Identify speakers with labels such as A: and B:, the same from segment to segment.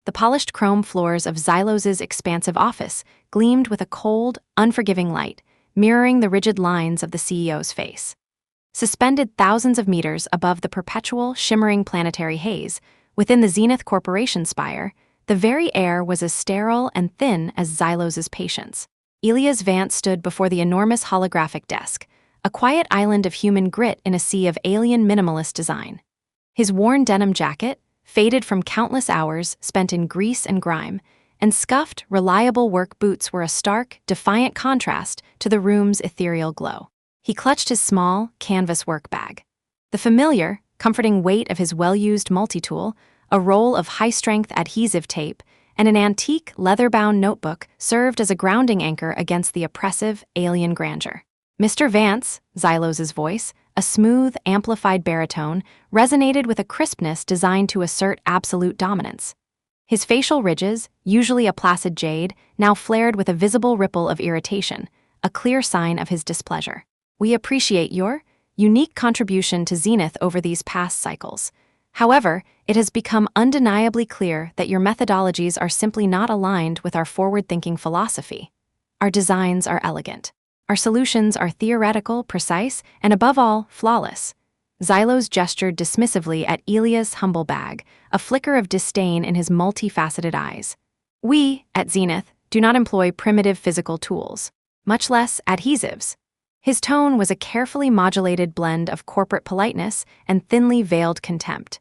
A: the polished chrome floors of Zylos's expansive office gleamed with a cold, unforgiving light, mirroring the rigid lines of the CEO's face. Suspended thousands of meters above the perpetual, shimmering planetary haze, within the Zenith Corporation Spire, the very air was as sterile and thin as Zylos's patience. Elias Vance stood before the enormous holographic desk, a quiet island of human grit in a sea of alien minimalist design. His worn denim jacket, faded from countless hours spent in grease and grime, and scuffed, reliable work boots were a stark, defiant contrast to the room's ethereal glow. He clutched his small, canvas work bag. The familiar, comforting weight of his well-used multi-tool, a roll of high-strength adhesive tape, and an antique, leather-bound notebook served as a grounding anchor against the oppressive, alien grandeur. "Mr. Vance," Zylos's voice, a smooth, amplified baritone, resonated with a crispness designed to assert absolute dominance. His facial ridges, usually a placid jade, now flared with a visible ripple of irritation, a clear sign of his displeasure. "We appreciate your unique contribution to Zenith over these past cycles. However, it has become undeniably clear that your methodologies are simply not aligned with our forward-thinking philosophy. Our designs are elegant. Our solutions are theoretical, precise, and above all, flawless." Zylos gestured dismissively at Elias' humble bag, a flicker of disdain in his multifaceted eyes. "We, at Zenith, do not employ primitive physical tools, much less adhesives." His tone was a carefully modulated blend of corporate politeness and thinly veiled contempt.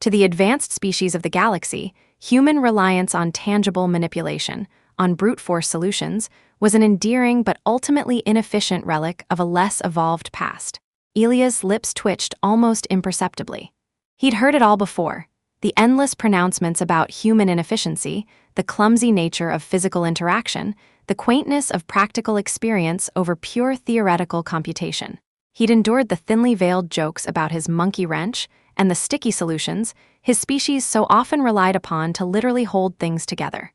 A: To the advanced species of the galaxy, human reliance on tangible manipulation, on brute force solutions, was an endearing but ultimately inefficient relic of a less evolved past. Elias' lips twitched almost imperceptibly. He'd heard it all before: the endless pronouncements about human inefficiency, the clumsy nature of physical interaction, the quaintness of practical experience over pure theoretical computation. He'd endured the thinly veiled jokes about his monkey wrench and the sticky solutions his species so often relied upon to literally hold things together.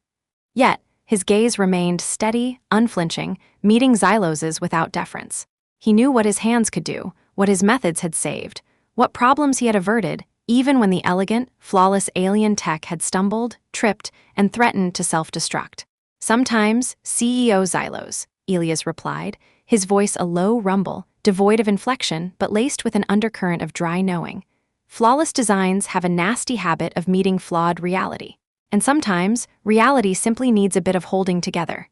A: Yet, his gaze remained steady, unflinching, meeting Zylos's without deference. He knew what his hands could do, what his methods had saved, what problems he had averted, even when the elegant, flawless alien tech had stumbled, tripped, and threatened to self-destruct. "Sometimes, CEO Zylos," Elias replied, his voice a low rumble, devoid of inflection but laced with an undercurrent of dry knowing. "Flawless designs have a nasty habit of meeting flawed reality. And sometimes, reality simply needs a bit of holding together."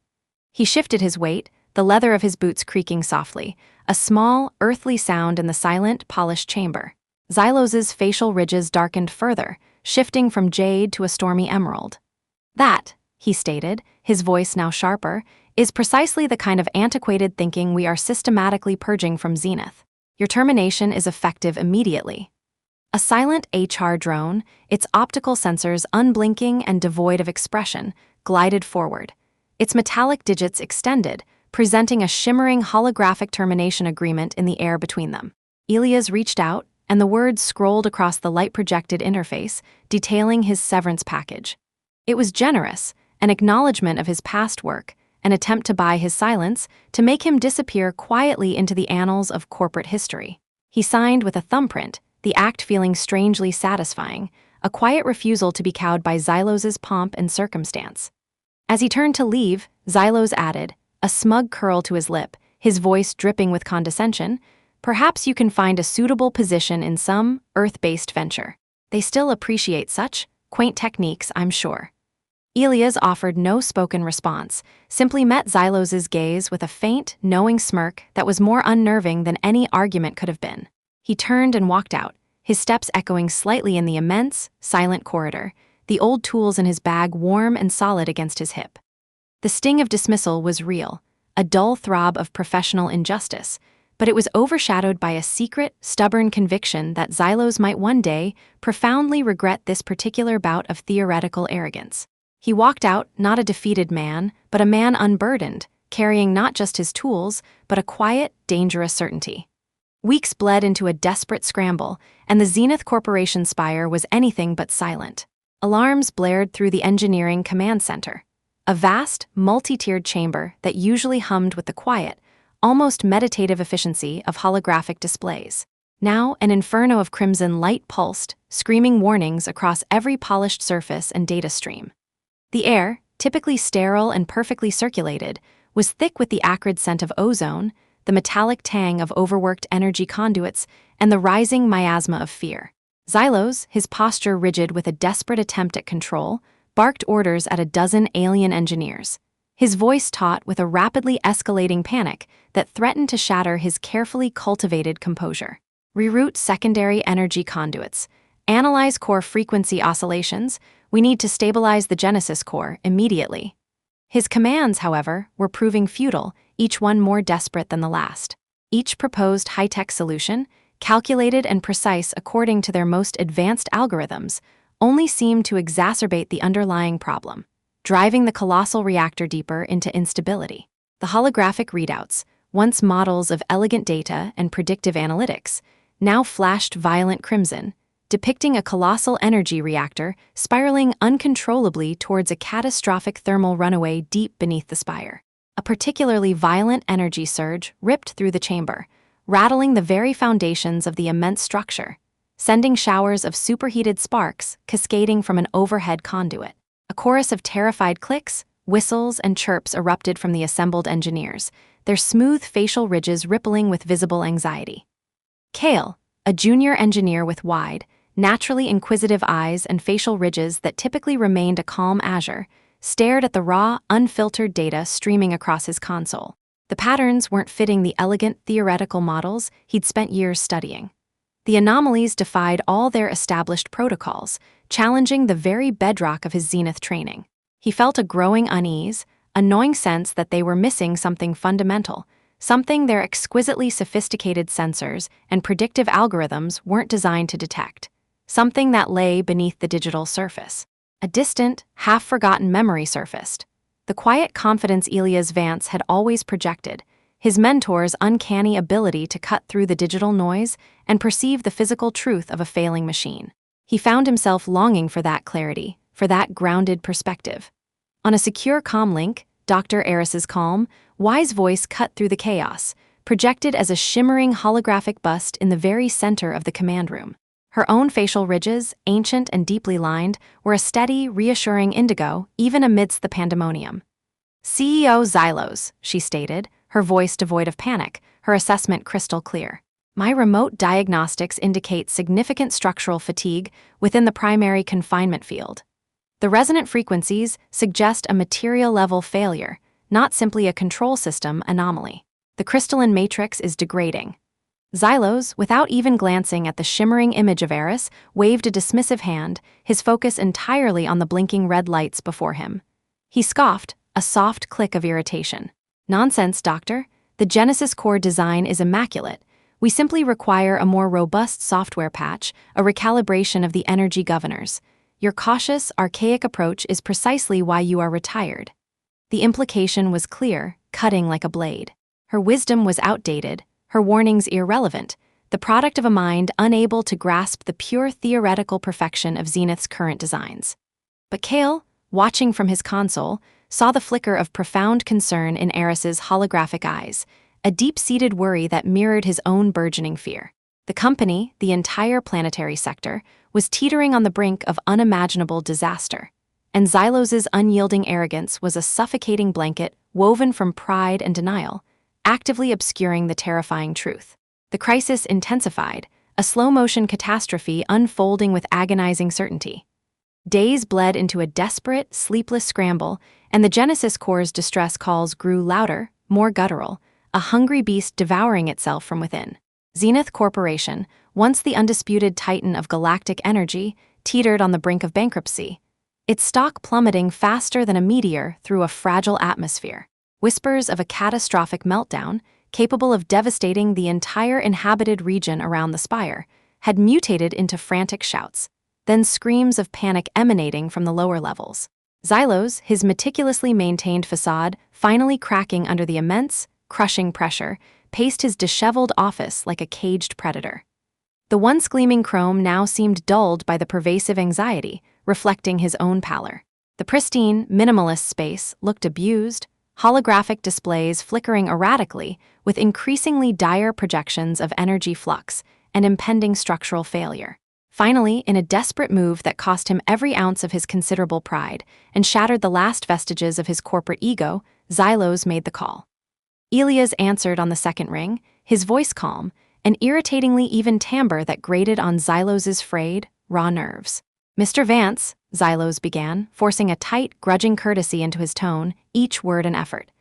A: He shifted his weight, the leather of his boots creaking softly, a small, earthly sound in the silent, polished chamber. Zylos's facial ridges darkened further, shifting from jade to a stormy emerald. "That," he stated, his voice now sharper, "is precisely the kind of antiquated thinking we are systematically purging from Zenith. Your termination is effective immediately." A silent HR drone, its optical sensors unblinking and devoid of expression, glided forward. Its metallic digits extended, presenting a shimmering holographic termination agreement in the air between them. Elias reached out, and the words scrolled across the light-projected interface, detailing his severance package. It was generous, an acknowledgement of his past work, an attempt to buy his silence, to make him disappear quietly into the annals of corporate history. He signed with a thumbprint, the act feeling strangely satisfying, a quiet refusal to be cowed by Zylos's pomp and circumstance. As he turned to leave, Zylos added, a smug curl to his lip, his voice dripping with condescension, "Perhaps you can find a suitable position in some Earth-based venture. They still appreciate such quaint techniques, I'm sure." Elias offered no spoken response, simply met Zylos's gaze with a faint, knowing smirk that was more unnerving than any argument could have been. He turned and walked out, his steps echoing slightly in the immense, silent corridor, the old tools in his bag warm and solid against his hip. The sting of dismissal was real, a dull throb of professional injustice, but it was overshadowed by a secret, stubborn conviction that Zylos might one day profoundly regret this particular bout of theoretical arrogance. He walked out not a defeated man, but a man unburdened, carrying not just his tools, but a quiet, dangerous certainty. Weeks bled into a desperate scramble, and the Zenith Corporation Spire was anything but silent. Alarms blared through the engineering command center, a vast, multi-tiered chamber that usually hummed with the quiet, almost meditative efficiency of holographic displays. Now an inferno of crimson light pulsed, screaming warnings across every polished surface and data stream. The air, typically sterile and perfectly circulated, was thick with the acrid scent of ozone, the metallic tang of overworked energy conduits, and the rising miasma of fear. Zylos, his posture rigid with a desperate attempt at control, barked orders at a dozen alien engineers. His voice taut with a rapidly escalating panic that threatened to shatter his carefully cultivated composure. Reroute secondary energy conduits. Analyze core frequency oscillations. We need to stabilize the Genesis core immediately. His commands, however, were proving futile, each one more desperate than the last. Each proposed high-tech solution, calculated and precise according to their most advanced algorithms, only seemed to exacerbate the underlying problem, driving the colossal reactor deeper into instability. The holographic readouts, once models of elegant data and predictive analytics, now flashed violent crimson, depicting a colossal energy reactor spiraling uncontrollably towards a catastrophic thermal runaway deep beneath the spire. A particularly violent energy surge ripped through the chamber, rattling the very foundations of the immense structure, sending showers of superheated sparks cascading from an overhead conduit. A chorus of terrified clicks, whistles, and chirps erupted from the assembled engineers, their smooth facial ridges rippling with visible anxiety. Kale, a junior engineer with wide, naturally inquisitive eyes and facial ridges that typically remained a calm azure, stared at the raw, unfiltered data streaming across his console. The patterns weren't fitting the elegant theoretical models he'd spent years studying. The anomalies defied all their established protocols, challenging the very bedrock of his Zenith training. He felt a growing unease, a gnawing sense that they were missing something fundamental, something their exquisitely sophisticated sensors and predictive algorithms weren't designed to detect, something that lay beneath the digital surface. A distant, half-forgotten memory surfaced. The quiet confidence Elias Vance had always projected, his mentor's uncanny ability to cut through the digital noise and perceive the physical truth of a failing machine. He found himself longing for that clarity, for that grounded perspective. On a secure comm link, Dr. Eris's calm, wise voice cut through the chaos, projected as a shimmering holographic bust in the very center of the command room. Her own facial ridges, ancient and deeply lined, were a steady, reassuring indigo even amidst the pandemonium. CEO Zylos, she stated, her voice devoid of panic, her assessment crystal clear. My remote diagnostics indicate significant structural fatigue within the primary confinement field. The resonant frequencies suggest a material-level failure, not simply a control system anomaly. The crystalline matrix is degrading. Zylos, without even glancing at the shimmering image of Eris, waved a dismissive hand, his focus entirely on the blinking red lights before him. He scoffed, a soft click of irritation. Nonsense, Doctor. The Genesis core design is immaculate. We simply require a more robust software patch, a recalibration of the energy governors. Your cautious, archaic approach is precisely why you are retired. The implication was clear, cutting like a blade. Her wisdom was outdated, her warnings irrelevant, the product of a mind unable to grasp the pure theoretical perfection of Zenith's current designs. But Kale, watching from his console, saw the flicker of profound concern in Eris's holographic eyes, a deep-seated worry that mirrored his own burgeoning fear. The company, the entire planetary sector, was teetering on the brink of unimaginable disaster, and Zylos's unyielding arrogance was a suffocating blanket woven from pride and denial, actively obscuring the terrifying truth. The crisis intensified, a slow-motion catastrophe unfolding with agonizing certainty. Days bled into a desperate, sleepless scramble, and the Genesis core's distress calls grew louder, more guttural, a hungry beast devouring itself from within. Zenith Corporation, once the undisputed titan of galactic energy, teetered on the brink of bankruptcy, its stock plummeting faster than a meteor through a fragile atmosphere. Whispers of a catastrophic meltdown, capable of devastating the entire inhabited region around the spire, had mutated into frantic shouts, then screams of panic emanating from the lower levels. Zylos, his meticulously maintained facade finally cracking under the immense, crushing pressure, paced his disheveled office like a caged predator. The once gleaming chrome now seemed dulled by the pervasive anxiety, reflecting his own pallor. The pristine, minimalist space looked abused, holographic displays flickering erratically with increasingly dire projections of energy flux and impending structural failure. Finally, in a desperate move that cost him every ounce of his considerable pride and shattered the last vestiges of his corporate ego, Zylos made the call. Elias answered on the second ring, his voice calm, an irritatingly even timbre that grated on Zylos's frayed, raw nerves. "Mr. Vance," Zylos began, forcing a tight, grudging courtesy into his tone, each word an effort.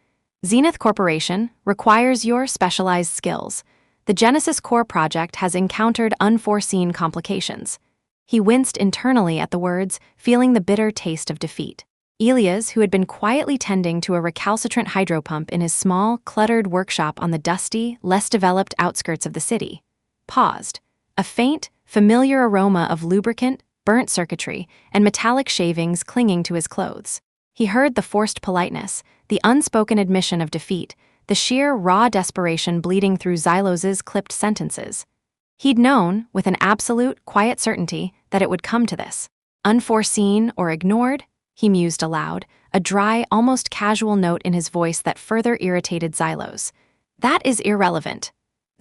A: "Zenith Corporation requires your specialized skills. The Genesis Core project has encountered unforeseen complications." He winced internally at the words, feeling the bitter taste of defeat. Elias, who had been quietly tending to a recalcitrant hydropump in his small, cluttered workshop on the dusty, less developed outskirts of the city, paused. A faint, familiar aroma of lubricant, burnt circuitry, and metallic shavings clinging to his clothes. He heard the forced politeness, the unspoken admission of defeat, the sheer, raw desperation bleeding through Zylos's clipped sentences. He'd known, with an absolute, quiet certainty, that it would come to this. Unforeseen or ignored? He mused aloud, a dry, almost casual note in his voice that further irritated Zylos. "That is irrelevant."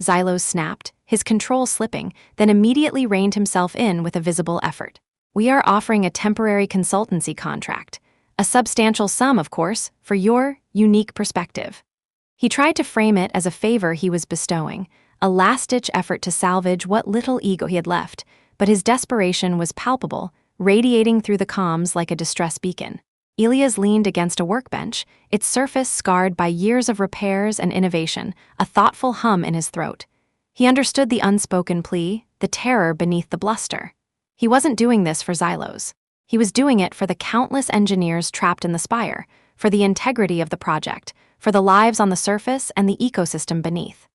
A: Zylos snapped, his control slipping, then immediately reined himself in with a visible effort. "We are offering a temporary consultancy contract. A substantial sum, of course, for your unique perspective." He tried to frame it as a favor he was bestowing, a last-ditch effort to salvage what little ego he had left, but his desperation was palpable, radiating through the comms like a distress beacon. Elias leaned against a workbench, its surface scarred by years of repairs and innovation, a thoughtful hum in his throat. He understood the unspoken plea, the terror beneath the bluster. He wasn't doing this for Zylos. He was doing it for the countless engineers trapped in the Spire, for the integrity of the project, for the lives on the surface and the ecosystem beneath.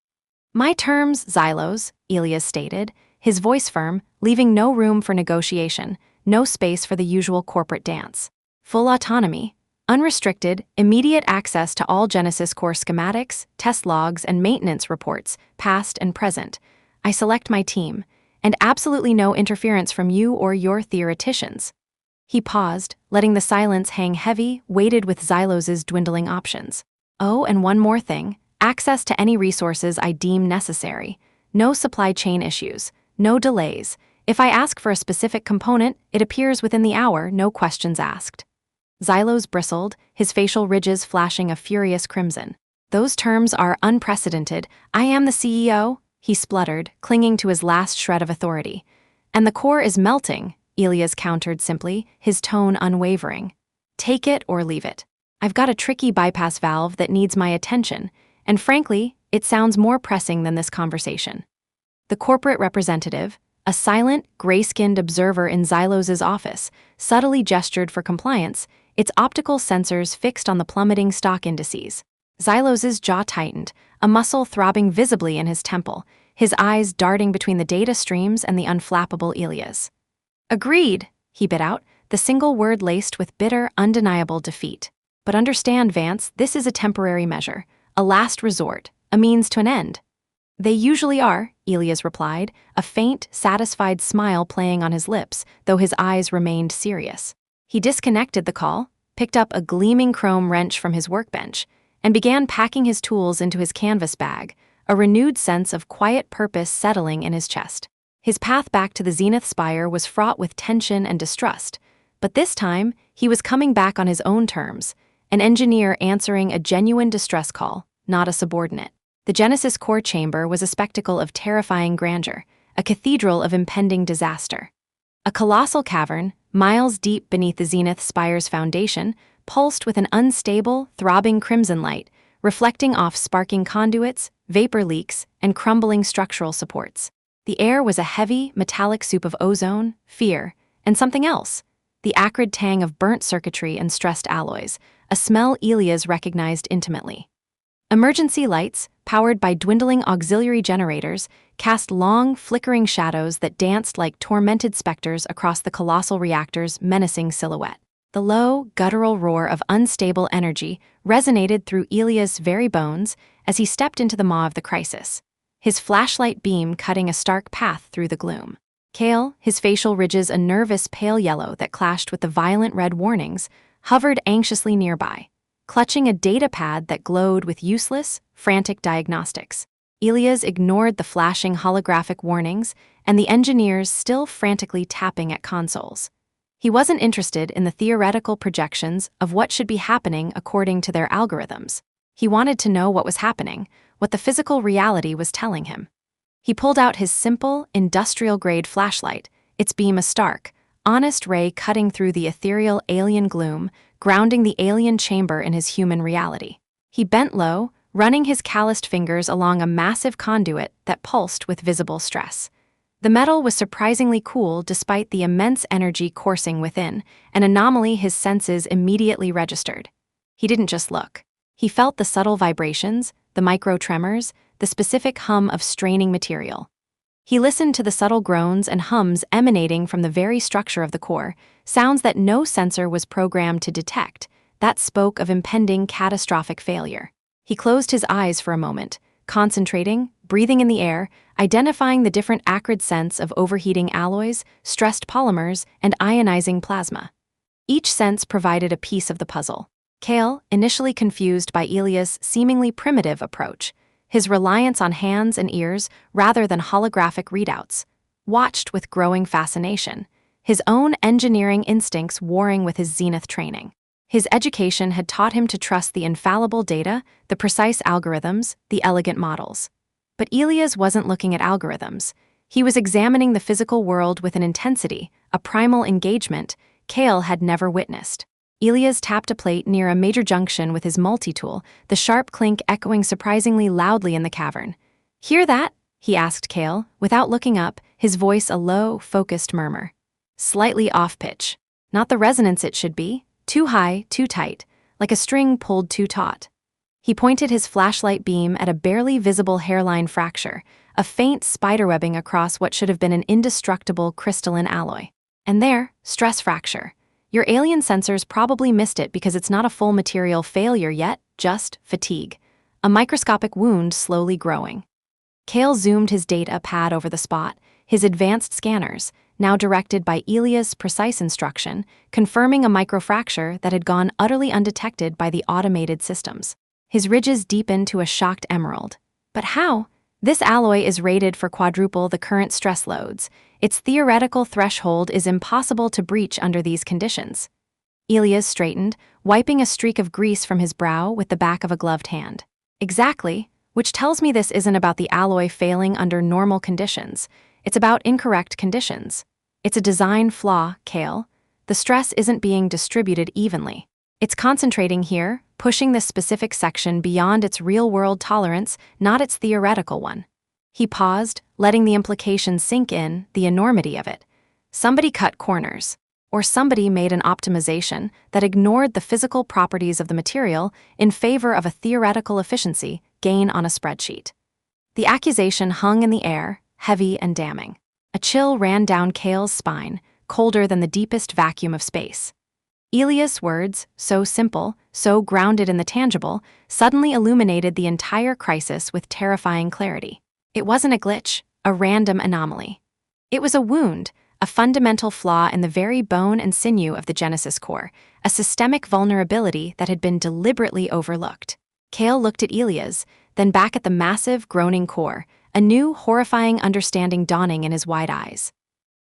A: "My terms, Zylos," Elias stated, his voice firm, leaving no room for negotiation, no space for the usual corporate dance. "Full autonomy, unrestricted, immediate access to all Genesis Core schematics, test logs, and maintenance reports, past and present. I select my team, and absolutely no interference from you or your theoreticians." He paused, letting the silence hang heavy, weighted with Zylos's dwindling options. "Oh, and one more thing, access to any resources I deem necessary. No supply chain issues, no delays. If I ask for a specific component, it appears within the hour, no questions asked." Zylos bristled, his facial ridges flashing a furious crimson. "Those terms are unprecedented. I am the CEO," he spluttered, clinging to his last shred of authority. "And the core is melting," Elias countered simply, his tone unwavering. "Take it or leave it. I've got a tricky bypass valve that needs my attention, and frankly, it sounds more pressing than this conversation." The corporate representative, a silent, gray-skinned observer in Zylos's office, subtly gestured for compliance, its optical sensors fixed on the plummeting stock indices. Zylos's jaw tightened, a muscle throbbing visibly in his temple, his eyes darting between the data streams and the unflappable Elias. "Agreed," he bit out, the single word laced with bitter, undeniable defeat. "But understand, Vance, this is a temporary measure, a last resort, a means to an end." "They usually are," Elias replied, a faint, satisfied smile playing on his lips, though his eyes remained serious. He disconnected the call, picked up a gleaming chrome wrench from his workbench, and began packing his tools into his canvas bag, a renewed sense of quiet purpose settling in his chest. His path back to the Zenith Spire was fraught with tension and distrust, but this time he was coming back on his own terms, an engineer answering a genuine distress call, not a subordinate. The Genesis Core chamber was a spectacle of terrifying grandeur, a cathedral of impending disaster. A colossal cavern, miles deep beneath the Zenith Spire's foundation, pulsed with an unstable, throbbing crimson light, reflecting off sparking conduits, vapor leaks, and crumbling structural supports. The air was a heavy, metallic soup of ozone, fear, and something else, the acrid tang of burnt circuitry and stressed alloys, a smell Elias recognized intimately. Emergency lights, powered by dwindling auxiliary generators, cast long, flickering shadows that danced like tormented specters across the colossal reactor's menacing silhouette. The low, guttural roar of unstable energy resonated through Elias' very bones as he stepped into the maw of the crisis, his flashlight beam cutting a stark path through the gloom. Kale, his facial ridges a nervous pale yellow that clashed with the violent red warnings, hovered anxiously nearby, clutching a data pad that glowed with useless, frantic diagnostics. Elias ignored the flashing holographic warnings and the engineers still frantically tapping at consoles. He wasn't interested in the theoretical projections of what should be happening according to their algorithms. He wanted to know what was happening, what the physical reality was telling him. He pulled out his simple, industrial-grade flashlight, its beam a stark, honest ray cutting through the ethereal alien gloom, grounding the alien chamber in his human reality. He bent low, running his calloused fingers along a massive conduit that pulsed with visible stress. The metal was surprisingly cool despite the immense energy coursing within, an anomaly his senses immediately registered. He didn't just look. He felt the subtle vibrations, the micro-tremors, the specific hum of straining material. He listened to the subtle groans and hums emanating from the very structure of the core, sounds that no sensor was programmed to detect, that spoke of impending catastrophic failure. He closed his eyes for a moment, concentrating, breathing in the air, identifying the different acrid scents of overheating alloys, stressed polymers, and ionizing plasma. Each sense provided a piece of the puzzle. Kale, initially confused by Elias' seemingly primitive approach, his reliance on hands and ears rather than holographic readouts, watched with growing fascination, his own engineering instincts warring with his Zenith training. His education had taught him to trust the infallible data, the precise algorithms, the elegant models. But Elias wasn't looking at algorithms. He was examining the physical world with an intensity, a primal engagement, Kale had never witnessed. Elias tapped a plate near a major junction with his multi-tool, the sharp clink echoing surprisingly loudly in the cavern. "Hear that?" he asked Kale, without looking up, his voice a low, focused murmur. Slightly off-pitch. Not the resonance it should be. Too high, too tight, like a string pulled too taut. He pointed his flashlight beam at a barely visible hairline fracture, a faint spiderwebbing across what should have been an indestructible crystalline alloy. And there, stress fracture. Your alien sensors probably missed it because it's not a full material failure yet, just fatigue. A microscopic wound slowly growing. Kale zoomed his data pad over the spot, his advanced scanners, now directed by Elias' precise instruction, confirming a microfracture that had gone utterly undetected by the automated systems. His ridges deepened to a shocked emerald. But how? This alloy is rated for quadruple the current stress loads. Its theoretical threshold is impossible to breach under these conditions. Elias straightened, wiping a streak of grease from his brow with the back of a gloved hand. Exactly, which tells me this isn't about the alloy failing under normal conditions. It's about incorrect conditions. It's a design flaw, Kale. The stress isn't being distributed evenly. It's concentrating here, pushing this specific section beyond its real-world tolerance, not its theoretical one. He paused, letting the implications sink in, the enormity of it. Somebody cut corners, or somebody made an optimization that ignored the physical properties of the material in favor of a theoretical efficiency gain on a spreadsheet. The accusation hung in the air, heavy and damning. A chill ran down Kale's spine, colder than the deepest vacuum of space. Elias' words, so simple, so grounded in the tangible, suddenly illuminated the entire crisis with terrifying clarity. It wasn't a glitch, a random anomaly. It was a wound, a fundamental flaw in the very bone and sinew of the Genesis core, a systemic vulnerability that had been deliberately overlooked. Kale looked at Elias, then back at the massive, groaning core, a new, horrifying understanding dawning in his wide eyes.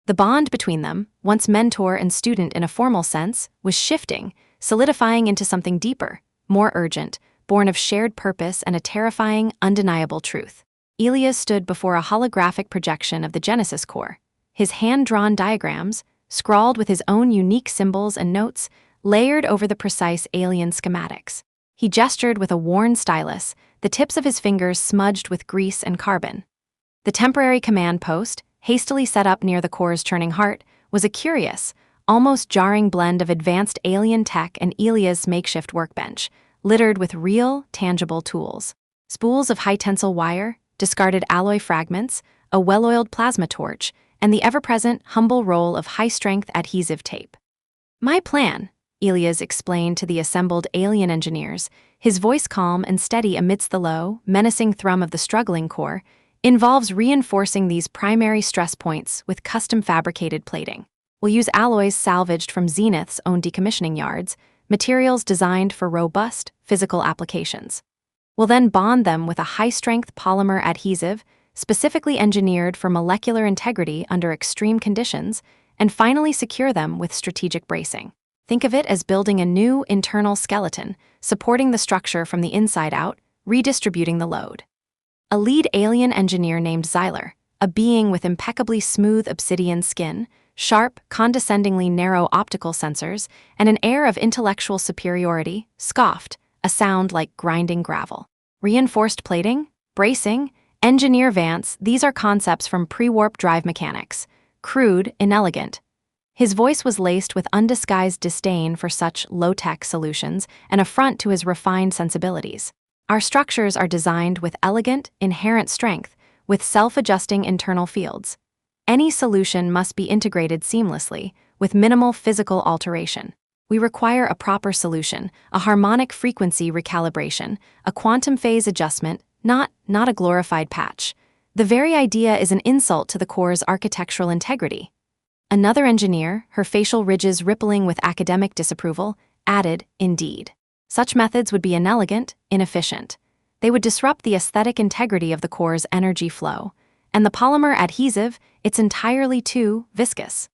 A: The bond between them, once mentor and student in a formal sense, was shifting, solidifying into something deeper, more urgent, born of shared purpose and a terrifying, undeniable truth. Elias stood before a holographic projection of the Genesis core, his hand-drawn diagrams, scrawled with his own unique symbols and notes, layered over the precise alien schematics. He gestured with a worn stylus, the tips of his fingers smudged with grease and carbon. The temporary command post, hastily set up near the core's churning heart, was a curious, almost jarring blend of advanced alien tech and Elias' makeshift workbench, littered with real, tangible tools. Spools of high-tensile wire, discarded alloy fragments, a well-oiled plasma torch, and the ever-present, humble roll of high-strength adhesive tape. "My plan," Elias explained to the assembled alien engineers, his voice calm and steady amidst the low, menacing thrum of the struggling core, involves reinforcing these primary stress points with custom-fabricated plating. We'll use alloys salvaged from Zenith's own decommissioning yards, materials designed for robust, physical applications. We'll then bond them with a high-strength polymer adhesive, specifically engineered for molecular integrity under extreme conditions, and finally secure them with strategic bracing. Think of it as building a new internal skeleton, supporting the structure from the inside out, redistributing the load. A lead alien engineer named Zylos, a being with impeccably smooth obsidian skin, sharp, condescendingly narrow optical sensors, and an air of intellectual superiority, scoffed, a sound like grinding gravel. Reinforced plating, bracing, Engineer Vance, these are concepts from pre-warp drive mechanics. Crude, inelegant. His voice was laced with undisguised disdain for such low-tech solutions, an affront to his refined sensibilities. Our structures are designed with elegant, inherent strength, with self-adjusting internal fields. Any solution must be integrated seamlessly, with minimal physical alteration. We require a proper solution, a harmonic frequency recalibration, a quantum phase adjustment, not a glorified patch. The very idea is an insult to the core's architectural integrity. Another engineer, her facial ridges rippling with academic disapproval, added, indeed. Such methods would be inelegant, inefficient. They would disrupt the aesthetic integrity of the core's energy flow. And the polymer adhesive, it's entirely too viscous.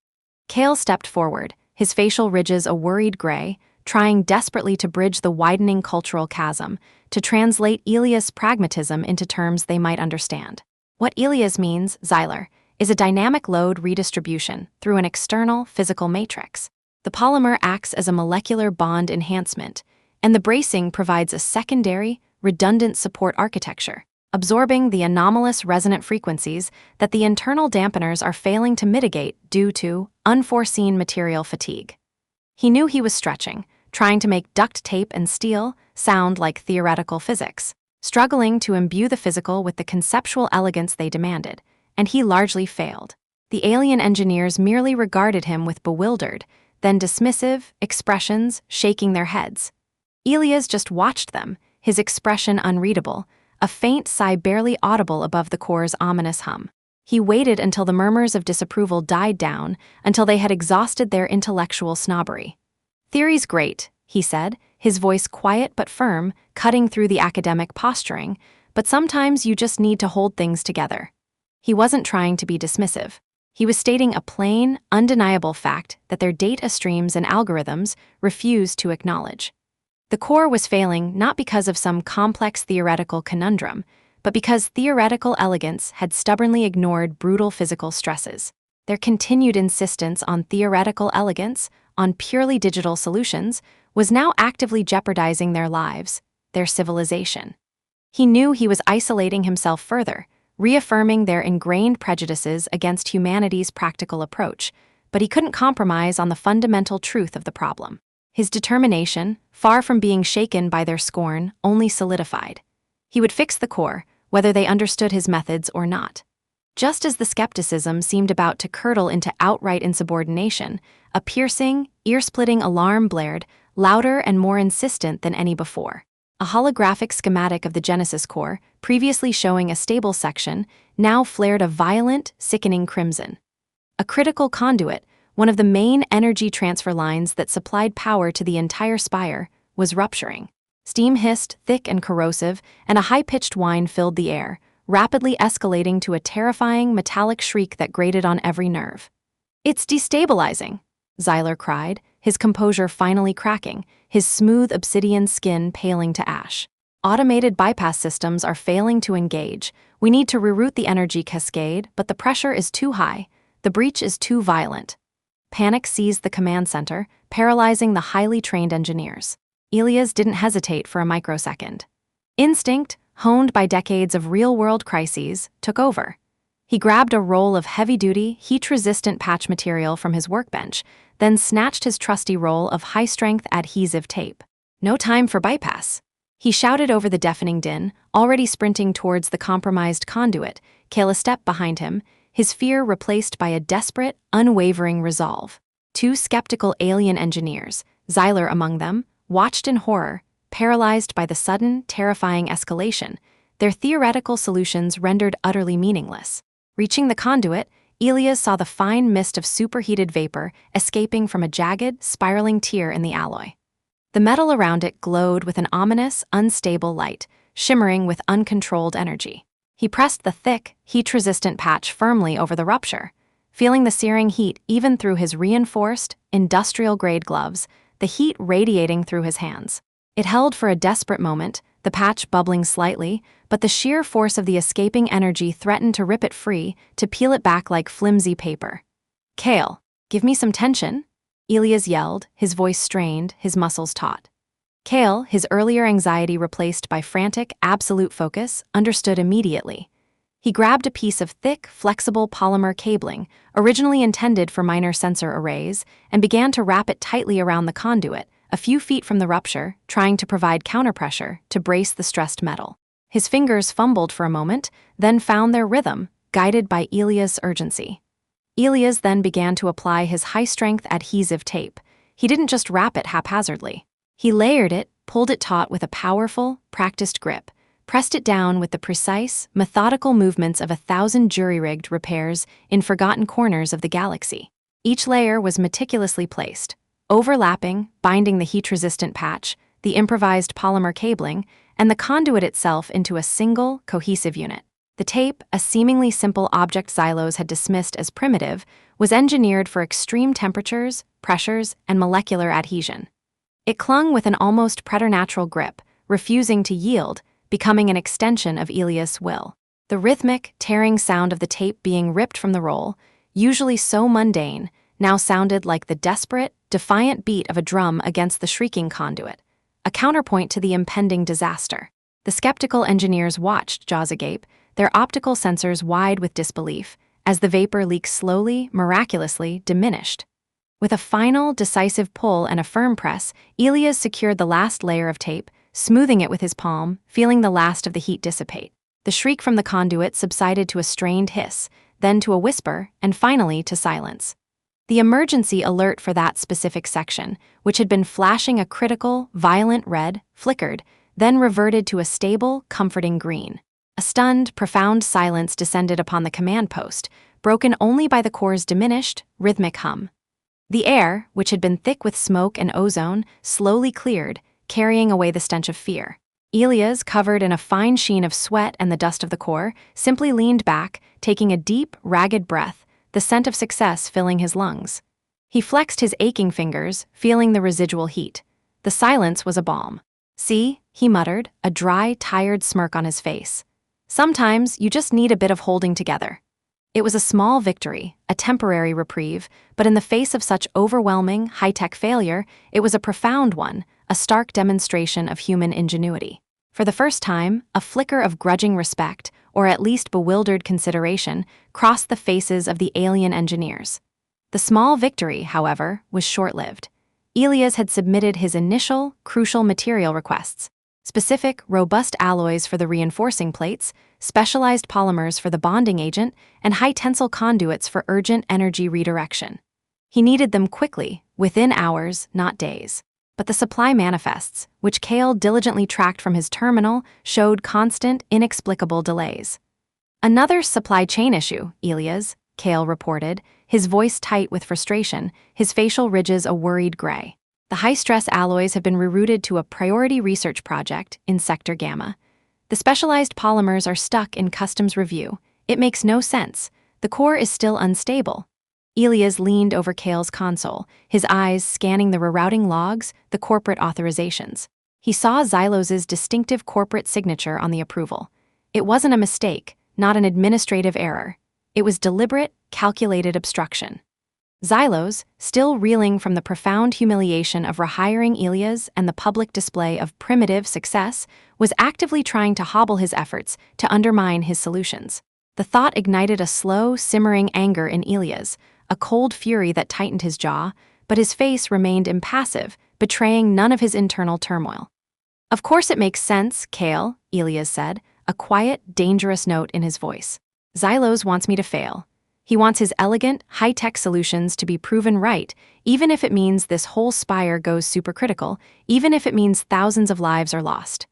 A: Kale stepped forward, his facial ridges a worried gray, trying desperately to bridge the widening cultural chasm, to translate Elias' pragmatism into terms they might understand. What Elias means, Zylos, is a dynamic load redistribution through an external physical matrix. The polymer acts as a molecular bond enhancement, and the bracing provides a secondary, redundant support architecture, absorbing the anomalous resonant frequencies that the internal dampeners are failing to mitigate due to unforeseen material fatigue. He knew he was stretching, trying to make duct tape and steel sound like theoretical physics, struggling to imbue the physical with the conceptual elegance they demanded, and he largely failed. The alien engineers merely regarded him with bewildered, then dismissive expressions, shaking their heads. Elias just watched them, his expression unreadable, a faint sigh barely audible above the core's ominous hum. He waited until the murmurs of disapproval died down, until they had exhausted their intellectual snobbery. "Theory's great," he said, his voice quiet but firm, cutting through the academic posturing, "but sometimes you just need to hold things together." He wasn't trying to be dismissive. He was stating a plain, undeniable fact that their data streams and algorithms refused to acknowledge. The core was failing not because of some complex theoretical conundrum, but because theoretical elegance had stubbornly ignored brutal physical stresses. Their continued insistence on theoretical elegance, on purely digital solutions, was now actively jeopardizing their lives, their civilization. He knew he was isolating himself further, reaffirming their ingrained prejudices against humanity's practical approach, but he couldn't compromise on the fundamental truth of the problem. His determination, far from being shaken by their scorn, only solidified. He would fix the core, whether they understood his methods or not. Just as the skepticism seemed about to curdle into outright insubordination, a piercing, ear-splitting alarm blared, louder and more insistent than any before. A holographic schematic of the Genesis core, previously showing a stable section, now flared a violent, sickening crimson. A critical conduit, one of the main energy transfer lines that supplied power to the entire spire, was rupturing. Steam hissed, thick and corrosive, and a high-pitched whine filled the air, rapidly escalating to a terrifying metallic shriek that grated on every nerve. "It's destabilizing," Zylos cried, his composure finally cracking, his smooth obsidian skin paling to ash. "Automated bypass systems are failing to engage. We need to reroute the energy cascade, but the pressure is too high. The breach is too violent." Panic seized the command center, paralyzing the highly trained engineers. Elias didn't hesitate for a microsecond. Instinct, honed by decades of real-world crises, took over. He grabbed a roll of heavy-duty, heat-resistant patch material from his workbench, then snatched his trusty roll of high-strength adhesive tape. "No time for bypass," he shouted over the deafening din, already sprinting towards the compromised conduit, Kale a step behind him, his fear replaced by a desperate, unwavering resolve. Two skeptical alien engineers, Zylos among them, watched in horror, paralyzed by the sudden, terrifying escalation, their theoretical solutions rendered utterly meaningless. Reaching the conduit, Elias saw the fine mist of superheated vapor escaping from a jagged, spiraling tear in the alloy. The metal around it glowed with an ominous, unstable light, shimmering with uncontrolled energy. He pressed the thick, heat-resistant patch firmly over the rupture, feeling the searing heat even through his reinforced, industrial-grade gloves, the heat radiating through his hands. It held for a desperate moment, the patch bubbling slightly, but the sheer force of the escaping energy threatened to rip it free, to peel it back like flimsy paper. "Kale, give me some tension," Elias yelled, his voice strained, his muscles taut. Kale, his earlier anxiety replaced by frantic, absolute focus, understood immediately. He grabbed a piece of thick, flexible polymer cabling, originally intended for minor sensor arrays, and began to wrap it tightly around the conduit, a few feet from the rupture, trying to provide counterpressure to brace the stressed metal. His fingers fumbled for a moment, then found their rhythm, guided by Elias' urgency. Elias then began to apply his high-strength adhesive tape. He didn't just wrap it haphazardly. He layered it, pulled it taut with a powerful, practiced grip, pressed it down with the precise, methodical movements of 1,000 jury-rigged repairs in forgotten corners of the galaxy. Each layer was meticulously placed, overlapping, binding the heat-resistant patch, the improvised polymer cabling, and the conduit itself into a single, cohesive unit. The tape, a seemingly simple object Zylos had dismissed as primitive, was engineered for extreme temperatures, pressures, and molecular adhesion. It clung with an almost preternatural grip, refusing to yield, becoming an extension of Elias' will. The rhythmic, tearing sound of the tape being ripped from the roll, usually so mundane, now sounded like the desperate, defiant beat of a drum against the shrieking conduit, a counterpoint to the impending disaster. The skeptical engineers watched, jaws agape, their optical sensors wide with disbelief, as the vapor leak slowly, miraculously diminished. With a final, decisive pull and a firm press, Elias secured the last layer of tape, smoothing it with his palm, feeling the last of the heat dissipate. The shriek from the conduit subsided to a strained hiss, then to a whisper, and finally to silence. The emergency alert for that specific section, which had been flashing a critical, violent red, flickered, then reverted to a stable, comforting green. A stunned, profound silence descended upon the command post, broken only by the core's diminished, rhythmic hum. The air, which had been thick with smoke and ozone, slowly cleared, carrying away the stench of fear. Elias, covered in a fine sheen of sweat and the dust of the core, simply leaned back, taking a deep, ragged breath, the scent of success filling his lungs. He flexed his aching fingers, feeling the residual heat. The silence was a balm. "See," he muttered, a dry, tired smirk on his face. "Sometimes you just need a bit of holding together." It was a small victory, a temporary reprieve, but in the face of such overwhelming, high-tech failure, it was a profound one, a stark demonstration of human ingenuity. For the first time, a flicker of grudging respect, or at least bewildered consideration, crossed the faces of the alien engineers. The small victory, however, was short-lived. Elias had submitted his initial, crucial material requests: specific, robust alloys for the reinforcing plates, specialized polymers for the bonding agent, and high-tensile conduits for urgent energy redirection. He needed them quickly, within hours, not days. But the supply manifests, which Kale diligently tracked from his terminal, showed constant, inexplicable delays. "Another supply chain issue, Elias," Kale reported, his voice tight with frustration, his facial ridges a worried gray. "The high-stress alloys have been rerouted to a priority research project in Sector Gamma. The specialized polymers are stuck in customs review. It makes no sense. The core is still unstable." Elias leaned over Kale's console, his eyes scanning the rerouting logs, the corporate authorizations. He saw Zylos' distinctive corporate signature on the approval. It wasn't a mistake, not an administrative error. It was deliberate, calculated obstruction. Zylos, still reeling from the profound humiliation of rehiring Elias and the public display of primitive success, was actively trying to hobble his efforts, to undermine his solutions. The thought ignited a slow, simmering anger in Elias, a cold fury that tightened his jaw, but his face remained impassive, betraying none of his internal turmoil. "Of course it makes sense, Kale," Elias said, a quiet, dangerous note in his voice. "Zylos wants me to fail. He wants his elegant, high-tech solutions to be proven right, even if it means this whole spire goes supercritical, even if it means thousands of lives are lost."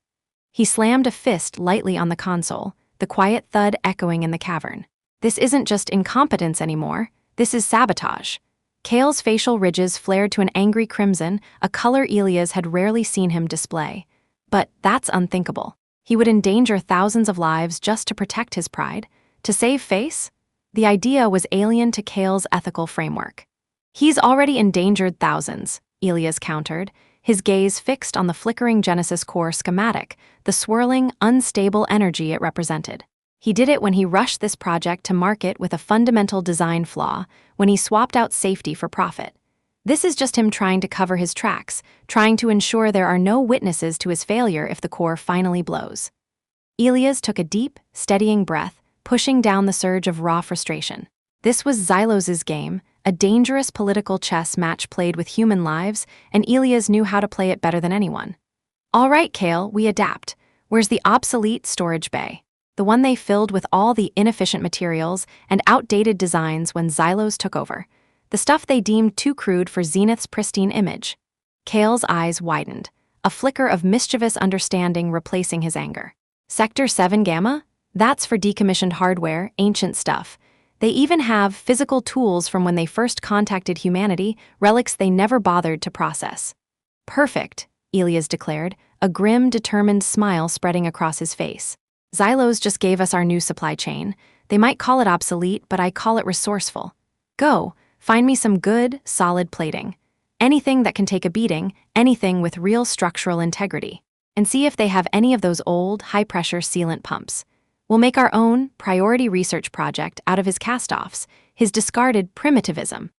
A: He slammed a fist lightly on the console, the quiet thud echoing in the cavern. "This isn't just incompetence anymore. This is sabotage." Kale's facial ridges flared to an angry crimson, a color Elias had rarely seen him display. "But that's unthinkable." He would endanger thousands of lives just to protect his pride, to save face? The idea was alien to Kale's ethical framework. He's already endangered thousands, Elias countered, his gaze fixed on the flickering Genesis core schematic, the swirling, unstable energy it represented. He did it when he rushed this project to market with a fundamental design flaw, when he swapped out safety for profit. This is just him trying to cover his tracks, trying to ensure there are no witnesses to his failure if the core finally blows. Elias took a deep, steadying breath, pushing down the surge of raw frustration. This was Zylos's game, a dangerous political chess match played with human lives, and Elias knew how to play it better than anyone. All right, Kale, we adapt. Where's the obsolete storage bay? The one they filled with all the inefficient materials and outdated designs when Zylos took over. The stuff they deemed too crude for Zenith's pristine image. Kale's eyes widened, a flicker of mischievous understanding replacing his anger. Sector 7 Gamma? That's for decommissioned hardware, ancient stuff. They even have physical tools from when they first contacted humanity, relics they never bothered to process. Perfect, Elias declared, a grim, determined smile spreading across his face. Zylos just gave us our new supply chain. They might call it obsolete, but I call it resourceful. Go, find me some good, solid plating. Anything that can take a beating, anything with real structural integrity. And see if they have any of those old, high-pressure sealant pumps. We'll make our own priority research project out of his cast-offs, his discarded primitivism.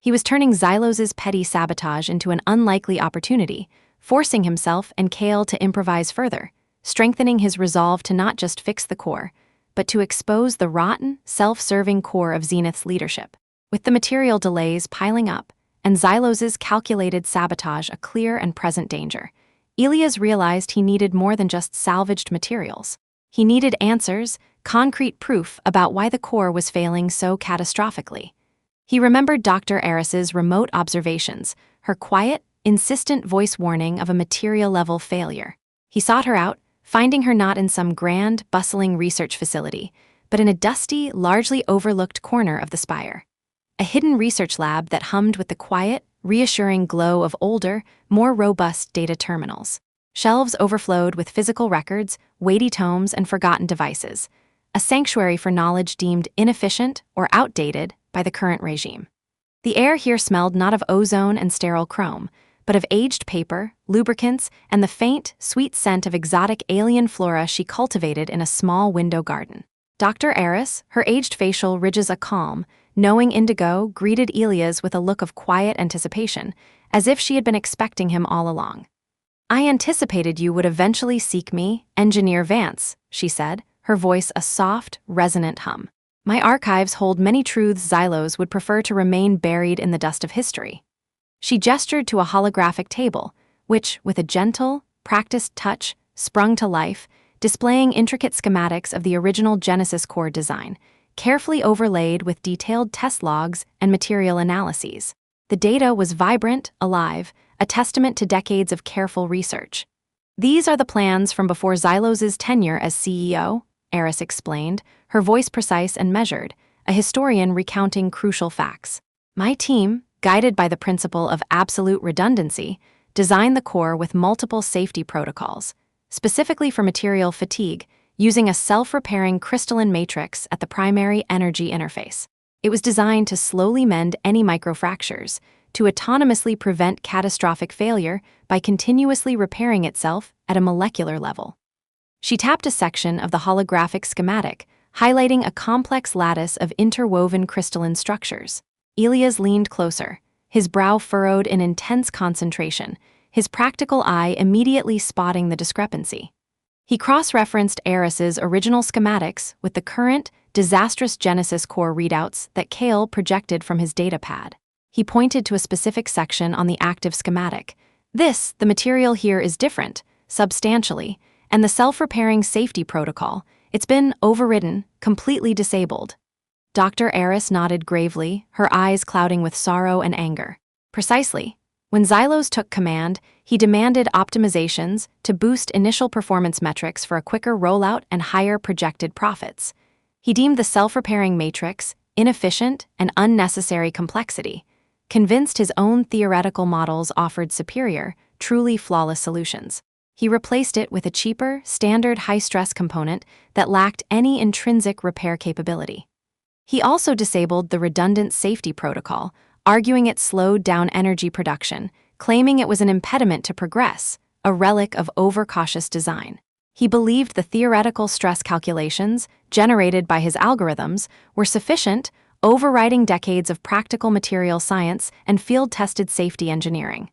A: He was turning Zylos's petty sabotage into an unlikely opportunity, forcing himself and Kale to improvise further, strengthening his resolve to not just fix the core, but to expose the rotten, self-serving core of Zenith's leadership. With the material delays piling up, and Zylos's calculated sabotage a clear and present danger, Elias realized he needed more than just salvaged materials. He needed answers, concrete proof about why the core was failing so catastrophically. He remembered Dr. Eris's remote observations, her quiet, insistent voice warning of a material-level failure. He sought her out, finding her not in some grand, bustling research facility, but in a dusty, largely overlooked corner of the spire. A hidden research lab that hummed with the quiet, reassuring glow of older, more robust data terminals. Shelves overflowed with physical records, weighty tomes, and forgotten devices, a sanctuary for knowledge deemed inefficient or outdated by the current regime. The air here smelled not of ozone and sterile chrome, but of aged paper, lubricants, and the faint, sweet scent of exotic alien flora she cultivated in a small window garden. Dr. Eris, her aged facial ridges a calm, knowing indigo, greeted Elias with a look of quiet anticipation, as if she had been expecting him all along. I anticipated you would eventually seek me, Engineer Vance, she said, her voice a soft, resonant hum. My archives hold many truths Zylos would prefer to remain buried in the dust of history. She gestured to a holographic table, which, with a gentle, practiced touch, sprung to life, displaying intricate schematics of the original Genesis core design, carefully overlaid with detailed test logs and material analyses. The data was vibrant, alive, a testament to decades of careful research. These are the plans from before Zylos's tenure as CEO, Eris explained, her voice precise and measured, a historian recounting crucial facts. My team, guided by the principle of absolute redundancy, designed the core with multiple safety protocols, specifically for material fatigue, using a self-repairing crystalline matrix at the primary energy interface. It was designed to slowly mend any microfractures, to autonomously prevent catastrophic failure by continuously repairing itself at a molecular level. She tapped a section of the holographic schematic, highlighting a complex lattice of interwoven crystalline structures. Elias leaned closer, his brow furrowed in intense concentration, his practical eye immediately spotting the discrepancy. He cross-referenced Eris's original schematics with the current, disastrous Genesis core readouts that Kale projected from his datapad. He pointed to a specific section on the active schematic. The material here is different, substantially, and the self-repairing safety protocol, it's been overridden, completely disabled. Dr. Eris nodded gravely, her eyes clouding with sorrow and anger. Precisely. When Zylos took command, he demanded optimizations to boost initial performance metrics for a quicker rollout and higher projected profits. He deemed the self-repairing matrix inefficient and unnecessary complexity, convinced his own theoretical models offered superior, truly flawless solutions. He replaced it with a cheaper, standard high-stress component that lacked any intrinsic repair capability. He also disabled the redundant safety protocol, arguing it slowed down energy production, claiming it was an impediment to progress, a relic of overcautious design. He believed the theoretical stress calculations, generated by his algorithms, were sufficient, overriding decades of practical material science and field-tested safety engineering.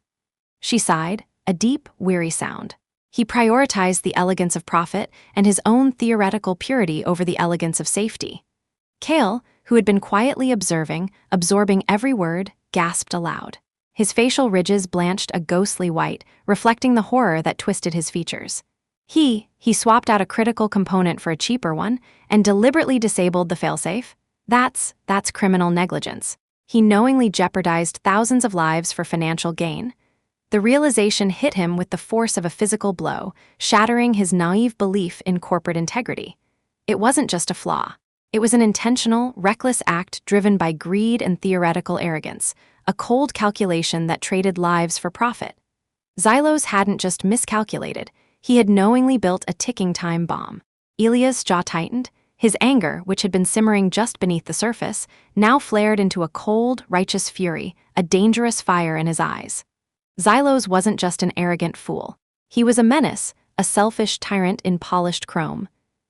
A: She sighed, a deep, weary sound. He prioritized the elegance of profit and his own theoretical purity over the elegance of safety. Cale, who had been quietly absorbing every word, gasped aloud. His facial ridges blanched a ghostly white, reflecting the horror that twisted his features. He swapped out a critical component for a cheaper one and deliberately disabled the failsafe? That's criminal negligence. He knowingly jeopardized thousands of lives for financial gain. The realization hit him with the force of a physical blow, shattering his naive belief in corporate integrity. It wasn't just a flaw. It was an intentional, reckless act driven by greed and theoretical arrogance, a cold calculation that traded lives for profit. Zylos hadn't just miscalculated, he had knowingly built a ticking time bomb. Elias' jaw tightened. His anger, which had been simmering just beneath the surface, now flared into a cold, righteous fury, a dangerous fire in his eyes. Zylos wasn't just an arrogant fool. He was a menace, a selfish tyrant in polished chrome.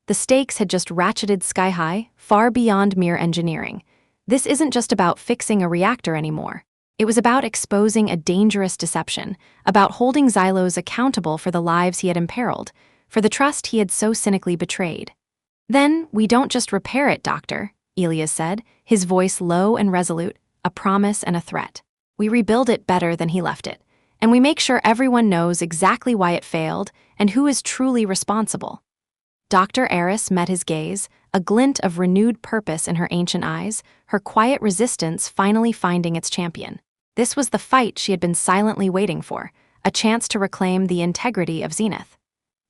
A: The stakes had just ratcheted sky-high, far beyond mere engineering. This isn't just about fixing a reactor anymore. It was about exposing a dangerous deception, about holding Zylos accountable for the lives he had imperiled, for the trust he had so cynically betrayed. "Then, we don't just repair it, Doctor," Elias said, his voice low and resolute, a promise and a threat. "We rebuild it better than he left it, and we make sure everyone knows exactly why it failed and who is truly responsible." Dr. Eris met his gaze, a glint of renewed purpose in her ancient eyes, her quiet resistance finally finding its champion. This was the fight she had been silently waiting for, a chance to reclaim the integrity of Zenith.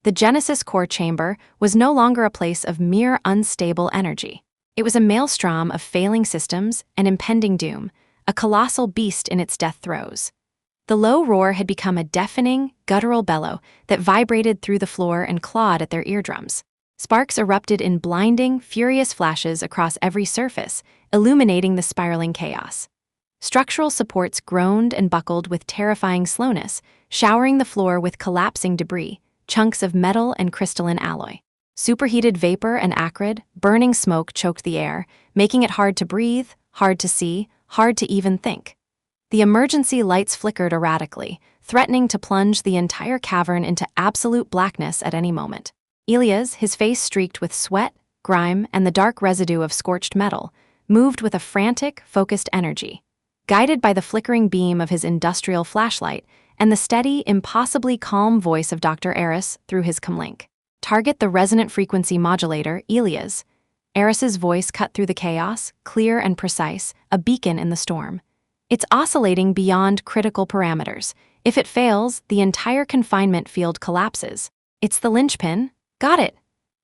A: The Genesis core chamber was no longer a place of mere unstable energy. It was a maelstrom of failing systems and impending doom, a colossal beast in its death throes. The low roar had become a deafening, guttural bellow that vibrated through the floor and clawed at their eardrums. Sparks erupted in blinding, furious flashes across every surface, illuminating the spiraling chaos. Structural supports groaned and buckled with terrifying slowness, showering the floor with collapsing debris, chunks of metal and crystalline alloy. Superheated vapor and acrid, burning smoke choked the air, making it hard to breathe, hard to see, hard to even think. The emergency lights flickered erratically, threatening to plunge the entire cavern into absolute blackness at any moment. Elias, his face streaked with sweat, grime, and the dark residue of scorched metal, moved with a frantic, focused energy. Guided by the flickering beam of his industrial flashlight and the steady, impossibly calm voice of Dr. Eris through his comlink. "Target the resonant frequency modulator, Elias." Eris's voice cut through the chaos, clear and precise, a beacon in the storm. "It's oscillating beyond critical parameters. If it fails, the entire confinement field collapses. It's the linchpin." "Got it."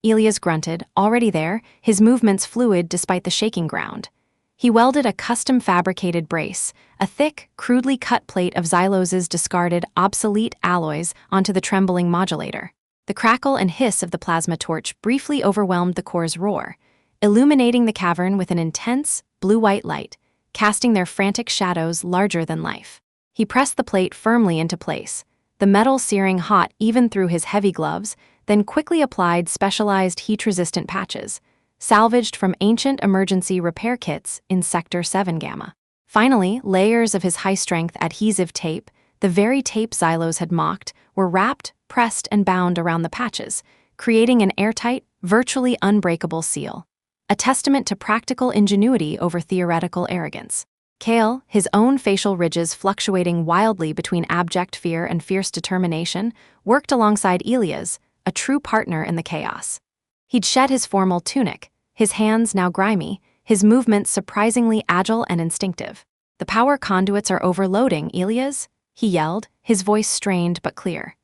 A: Elias grunted, already there, his movements fluid despite the shaking ground. He welded a custom-fabricated brace, a thick, crudely cut plate of Zylos's discarded, obsolete alloys onto the trembling modulator. The crackle and hiss of the plasma torch briefly overwhelmed the core's roar, illuminating the cavern with an intense, blue-white light, casting their frantic shadows larger than life. He pressed the plate firmly into place, the metal searing hot even through his heavy gloves, then quickly applied specialized heat-resistant patches, salvaged from ancient emergency repair kits in Sector 7 Gamma. Finally, layers of his high-strength adhesive tape, the very tape Zylos had mocked, were wrapped, pressed, and bound around the patches, creating an airtight, virtually unbreakable seal. A testament to practical ingenuity over theoretical arrogance. Cale, his own facial ridges fluctuating wildly between abject fear and fierce determination, worked alongside Elias, a true partner in the chaos. He'd shed his formal tunic, his hands now grimy, his movements surprisingly agile and instinctive. "The power conduits are overloading, Elias," he yelled, his voice strained but clear.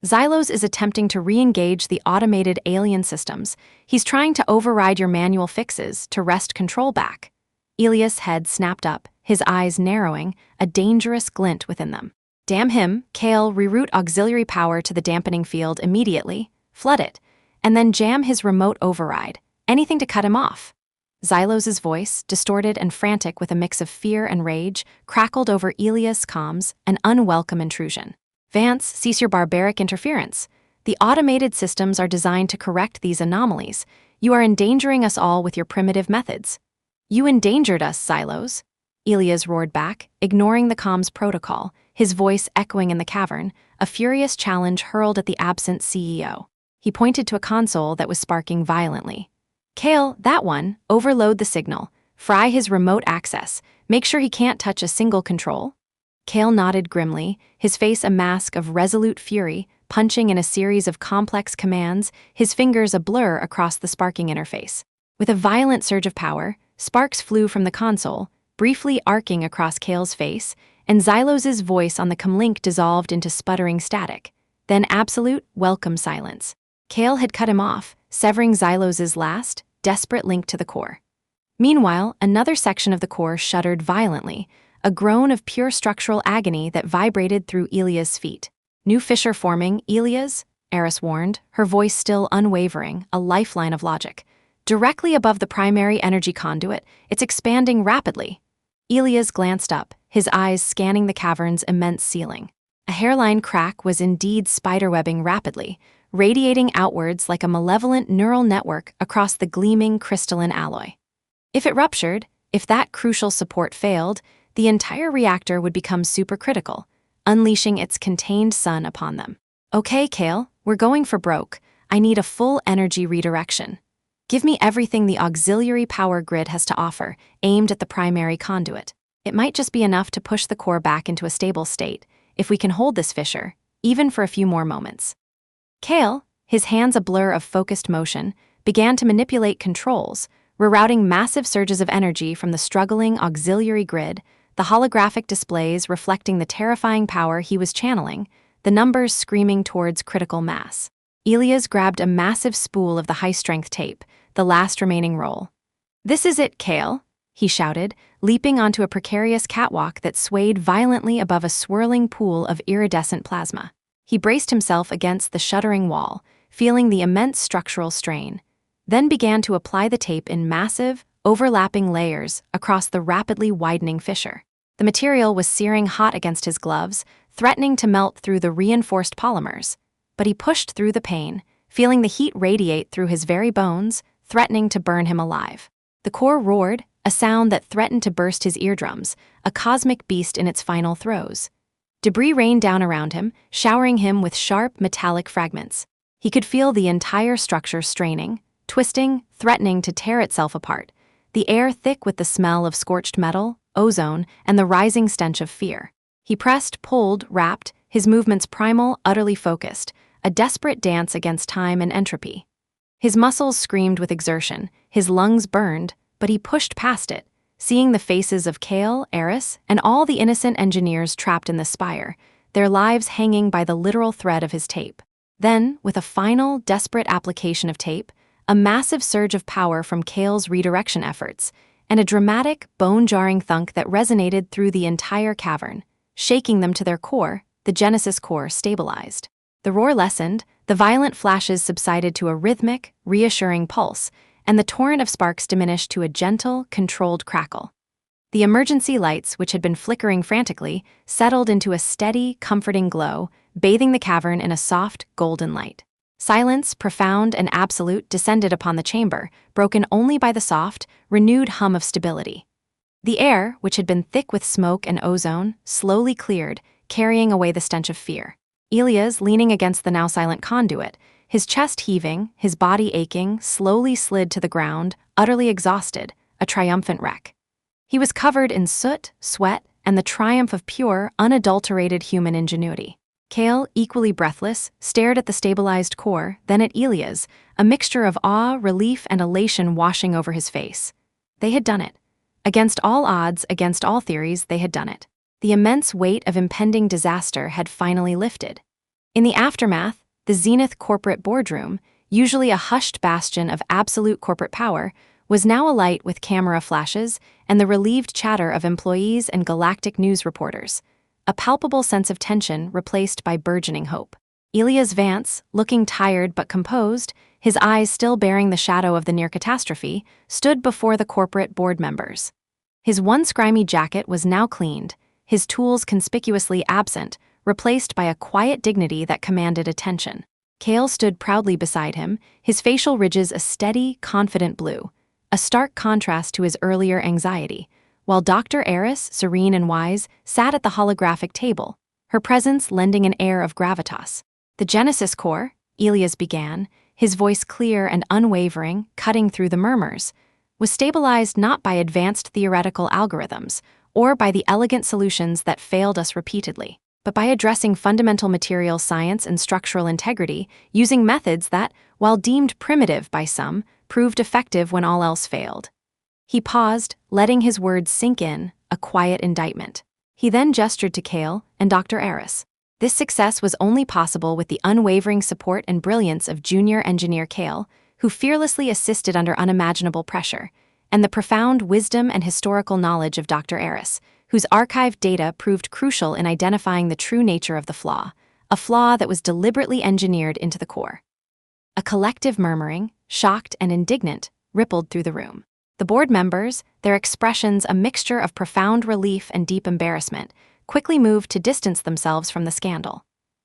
A: "Zylos is attempting to re-engage the automated alien systems. He's trying to override your manual fixes to wrest control back." Elias' head snapped up, his eyes narrowing, a dangerous glint within them. Damn him, Kale, reroute auxiliary power to the dampening field immediately, flood it, and then jam his remote override, anything to cut him off. Zylos' voice, distorted and frantic with a mix of fear and rage, crackled over Elias' comms, an unwelcome intrusion. Vance, cease your barbaric interference. The automated systems are designed to correct these anomalies. You are endangering us all with your primitive methods. You endangered us, Zylos. Elias roared back, ignoring the comms protocol, his voice echoing in the cavern, a furious challenge hurled at the absent CEO. He pointed to a console that was sparking violently. Kale, that one, overload the signal, fry his remote access, make sure he can't touch a single control. Kale nodded grimly, his face a mask of resolute fury, punching in a series of complex commands, his fingers a blur across the sparking interface. With a violent surge of power, sparks flew from the console, briefly arcing across Kale's face, and Zylos' voice on the comlink dissolved into sputtering static. Then absolute, welcome silence. Kale had cut him off, severing Zylos' last, desperate link to the core. Meanwhile, another section of the core shuddered violently, a groan of pure structural agony that vibrated through Elias' feet. New fissure forming, Elias, Eris warned, her voice still unwavering, a lifeline of logic. Directly above the primary energy conduit, it's expanding rapidly. Elias glanced up, his eyes scanning the cavern's immense ceiling. A hairline crack was indeed spiderwebbing rapidly, radiating outwards like a malevolent neural network across the gleaming crystalline alloy. If it ruptured, if that crucial support failed, the entire reactor would become supercritical, unleashing its contained sun upon them. Okay, Kale, we're going for broke. I need a full energy redirection. Give me everything the auxiliary power grid has to offer, aimed at the primary conduit. It might just be enough to push the core back into a stable state, if we can hold this fissure, even for a few more moments. Kale, his hands a blur of focused motion, began to manipulate controls, rerouting massive surges of energy from the struggling auxiliary grid, the holographic displays reflecting the terrifying power he was channeling, the numbers screaming towards critical mass. Elias grabbed a massive spool of the high-strength tape, the last remaining roll. "This is it, Kale," he shouted, leaping onto a precarious catwalk that swayed violently above a swirling pool of iridescent plasma. He braced himself against the shuddering wall, feeling the immense structural strain, then began to apply the tape in massive, overlapping layers across the rapidly widening fissure. The material was searing hot against his gloves, threatening to melt through the reinforced polymers, but he pushed through the pain, feeling the heat radiate through his very bones, threatening to burn him alive. The core roared, a sound that threatened to burst his eardrums, a cosmic beast in its final throes. Debris rained down around him, showering him with sharp, metallic fragments. He could feel the entire structure straining, twisting, threatening to tear itself apart, the air thick with the smell of scorched metal, ozone, and the rising stench of fear. He pressed, pulled, rapped, his movements primal, utterly focused, a desperate dance against time and entropy. His muscles screamed with exertion, his lungs burned, but he pushed past it, seeing the faces of Kale, Eris, and all the innocent engineers trapped in the spire, their lives hanging by the literal thread of his tape. Then, with a final, desperate application of tape, a massive surge of power from Kale's redirection efforts, and a dramatic, bone-jarring thunk that resonated through the entire cavern, shaking them to their core, the Genesis core stabilized. The roar lessened, the violent flashes subsided to a rhythmic, reassuring pulse, and the torrent of sparks diminished to a gentle, controlled crackle. The emergency lights, which had been flickering frantically, settled into a steady, comforting glow, bathing the cavern in a soft, golden light. Silence, profound and absolute, descended upon the chamber, broken only by the soft, renewed hum of stability. The air, which had been thick with smoke and ozone, slowly cleared, carrying away the stench of fear. Elias, leaning against the now silent conduit, his chest heaving, his body aching, slowly slid to the ground, utterly exhausted, a triumphant wreck. He was covered in soot, sweat, and the triumph of pure, unadulterated human ingenuity. Kale, equally breathless, stared at the stabilized core, then at Elias, a mixture of awe, relief, and elation washing over his face. They had done it. Against all odds, against all theories, they had done it. The immense weight of impending disaster had finally lifted. In the aftermath, the Zenith corporate boardroom, usually a hushed bastion of absolute corporate power, was now alight with camera flashes and the relieved chatter of employees and galactic news reporters. a palpable sense of tension replaced by burgeoning hope. Elias Vance, looking tired but composed, his eyes still bearing the shadow of the near catastrophe, stood before the corporate board members. His once grimy jacket was now cleaned, his tools conspicuously absent, replaced by a quiet dignity that commanded attention. Cale stood proudly beside him, his facial ridges a steady, confident blue, a stark contrast to his earlier anxiety, while Dr. Eris, serene and wise, sat at the holographic table, her presence lending an air of gravitas. The Genesis Core, Elias began, his voice clear and unwavering, cutting through the murmurs, was stabilized not by advanced theoretical algorithms or by the elegant solutions that failed us repeatedly, but by addressing fundamental material science and structural integrity using methods that, while deemed primitive by some, proved effective when all else failed. He paused, letting his words sink in, a quiet indictment. He then gestured to Cale and Dr. Eris. This success was only possible with the unwavering support and brilliance of junior engineer Cale, who fearlessly assisted under unimaginable pressure, and the profound wisdom and historical knowledge of Dr. Eris, whose archived data proved crucial in identifying the true nature of the flaw, a flaw that was deliberately engineered into the core. A collective murmuring, shocked and indignant, rippled through the room. The board members, their expressions a mixture of profound relief and deep embarrassment, quickly moved to distance themselves from the scandal.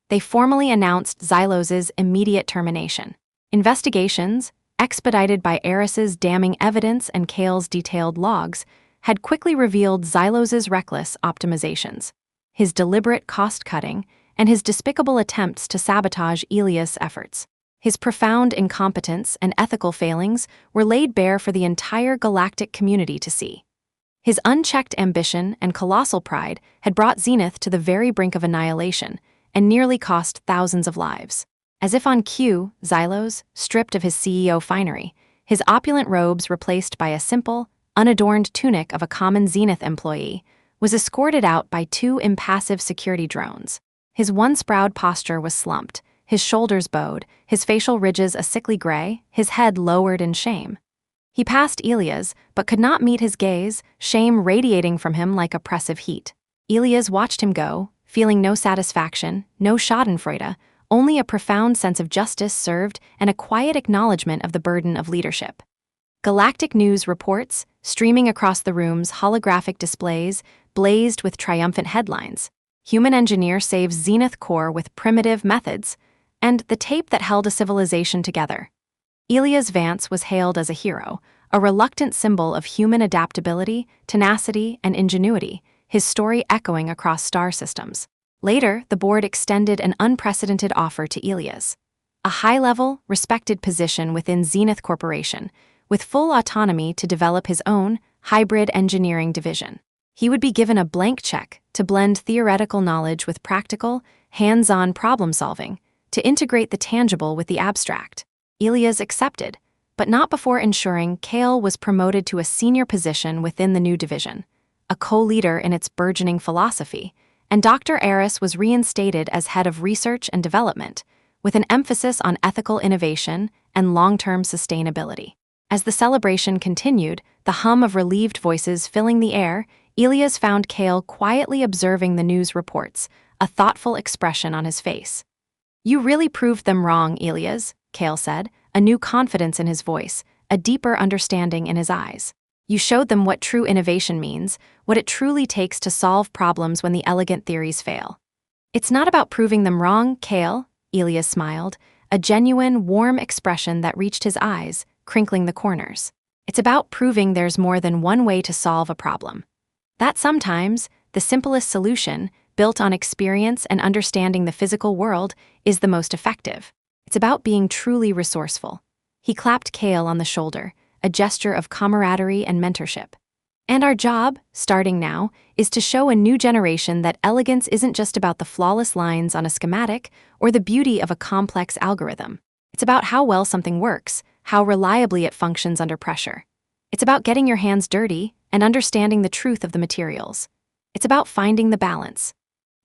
A: They formally announced Zylos's immediate termination. Investigations, expedited by Eris's damning evidence and Cale's detailed logs, had quickly revealed Zylos's reckless optimizations, his deliberate cost-cutting, and his despicable attempts to sabotage Elias' efforts. His profound incompetence and ethical failings were laid bare for the entire galactic community to see. His unchecked ambition and colossal pride had brought Zenith to the very brink of annihilation and nearly cost thousands of lives. As if on cue, Zylos, stripped of his CEO finery, his opulent robes replaced by a simple, unadorned tunic of a common Zenith employee, was escorted out by two impassive security drones. His once proud posture was slumped, his shoulders bowed, his facial ridges a sickly gray, his head lowered in shame. He passed Elias, but could not meet his gaze, shame radiating from him like oppressive heat. Elias watched him go, feeling no satisfaction, no schadenfreude, only a profound sense of justice served and a quiet acknowledgement of the burden of leadership. Galactic news reports, streaming across the room's holographic displays, blazed with triumphant headlines. Human engineer saves Zenith Core with primitive methods, and the tape that held a civilization together. Elias Vance was hailed as a hero, a reluctant symbol of human adaptability, tenacity, and ingenuity, his story echoing across star systems. Later, the board extended an unprecedented offer to Elias, a high-level, respected position within Zenith Corporation, with full autonomy to develop his own hybrid engineering division. He would be given a blank check to blend theoretical knowledge with practical, hands-on problem-solving, to integrate the tangible with the abstract. Elias accepted, but not before ensuring Cale was promoted to a senior position within the new division, a co-leader in its burgeoning philosophy, and Dr. Eris was reinstated as head of research and development, with an emphasis on ethical innovation and long-term sustainability. As the celebration continued, the hum of relieved voices filling the air, Elias found Cale quietly observing the news reports, a thoughtful expression on his face. "You really proved them wrong, Elias," Cale said, a new confidence in his voice, a deeper understanding in his eyes. "You showed them what true innovation means, what it truly takes to solve problems when the elegant theories fail." "It's not about proving them wrong, Cale," Elias smiled, a genuine, warm expression that reached his eyes, crinkling the corners. "It's about proving there's more than one way to solve a problem. That sometimes, the simplest solution, built on experience and understanding the physical world, is the most effective. It's about being truly resourceful." He clapped Cale on the shoulder, a gesture of camaraderie and mentorship. "And our job, starting now, is to show a new generation that elegance isn't just about the flawless lines on a schematic or the beauty of a complex algorithm. It's about how well something works, how reliably it functions under pressure. It's about getting your hands dirty and understanding the truth of the materials. It's about finding the balance."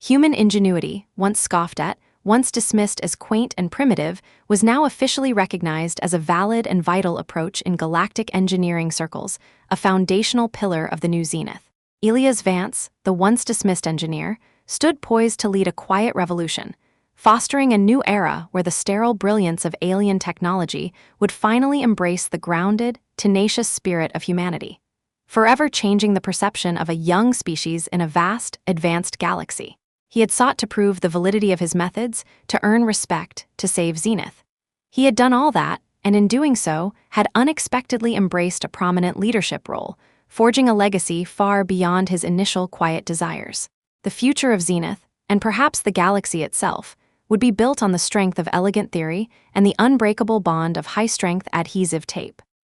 A: Human ingenuity, once scoffed at, once dismissed as quaint and primitive, was now officially recognized as a valid and vital approach in galactic engineering circles, a foundational pillar of the new Zenith. Elias Vance, the once dismissed engineer, stood poised to lead a quiet revolution, fostering a new era where the sterile brilliance of alien technology would finally embrace the grounded, tenacious spirit of humanity, forever changing the perception of a young species in a vast, advanced galaxy. He had sought to prove the validity of his methods, to earn respect, to save Zenith. He had done all that, and in doing so, had unexpectedly embraced a prominent leadership role, forging a legacy far beyond his initial quiet desires. The future of Zenith, and perhaps the galaxy itself, would be built on the strength of elegant theory and the unbreakable bond of high-strength adhesive tape.